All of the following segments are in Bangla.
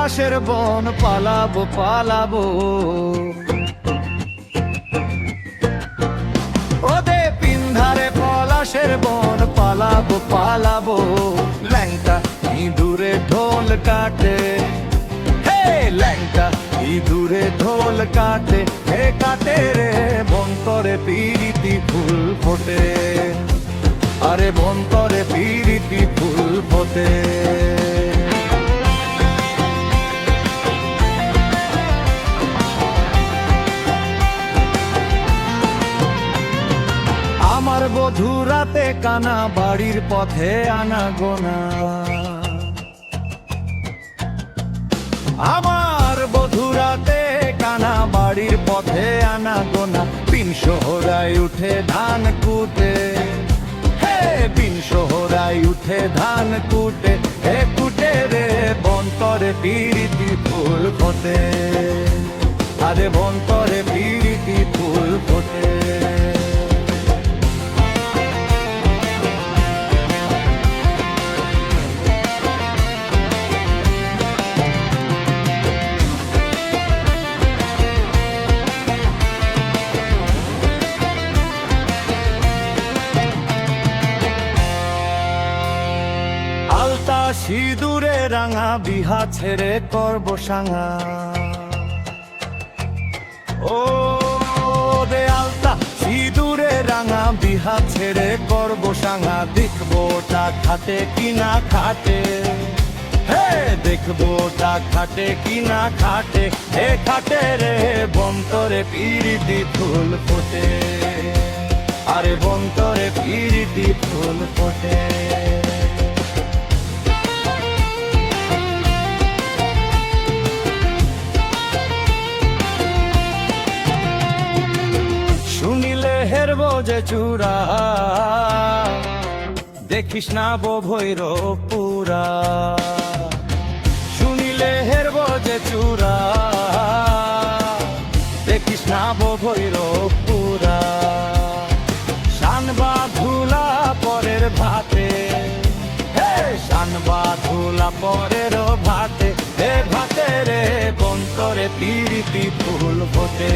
পলাশের বন পালাবো পালাবো, ওদে পিন্ধারে পলাশের বন পালাবো পালাবো। ল্যাংটা ইঁদুরে ঢোল কাটে, হে ল্যাংটা ইঁদুরে ঢোল কাটে, হে কাটে রে বন্তরে পিরিতি ফুল ফোটে, আরে বন্তরে পিরিতি ফুল ফোটে। আমার বধূ রাতে কানা বাড়ির পথে আনা গোনা, আমার বধূ রাতে কানা বাড়ির পথে আনা গোনা। পিন শহরায় উঠে ধান কুটে, হে পিন শহরায় উঠে ধান কুটে, হে কুটে রে বন্তরে পিরিতি ফুল ফোটে, আরে বন্তরে পিরিতি ফুল ফোটে। আলতা সিঁদুরে রাঙা বিহা ছেড়ে করব সাঙা, ও দে আলতা সিঁদুরে রাঙা বিহা ছেড়ে করব সাঙা। দেখবো তা খাটে কিনা খাটে, হে দেখবো তা খাটে কিনা খাটে, হে খাটে রে বন্তরে পিরিতি ফুল ফোটে, আরে বন্তরে পিরিতি ফুল ফোটে। শুনিলে হেরবো যে চূড়া, দেখিস না বো ভৈরবপুরা, শুনিলে হেরবো যে চূড়া, দেখিস না বো ভৈরবপুরা। শানবা ধুলা পরের ভাতে, হে শানবা ধুলা পরের ভাতে, হে ভাতে রে বন্তরে পিরিতি ফুল ফোটে,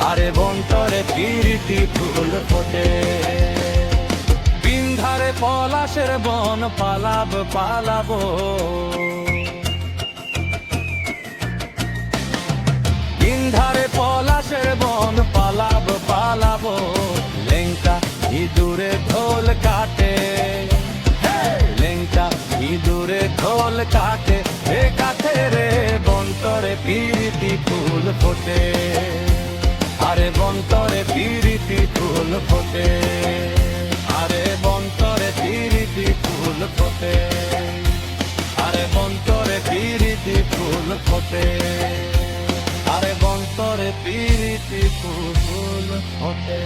আরে বন্তরে পিরিতি ফুল ফোটে। পিন্ধারে পলাশের বন পালাবো পালাবো, পিন্ধারে পলাশের বন পালাবো পালাবো। লেংটা ইঁদুরে ঢোল কাটে, হে লেংটা ইঁদুরে ঢোল কাটে, হে কাটে রে বন্তরে পিরিতি ফুল ফোটে, আরে বন্তরে পিরিতি ফুল ফোটে, আরে বন্তরে পিরিতি ফুল ফোটে, আরে বন্তরে পিরিতি ফুল ফোটে, আরে বন্তরে পিরিতি ফুল ফোটে।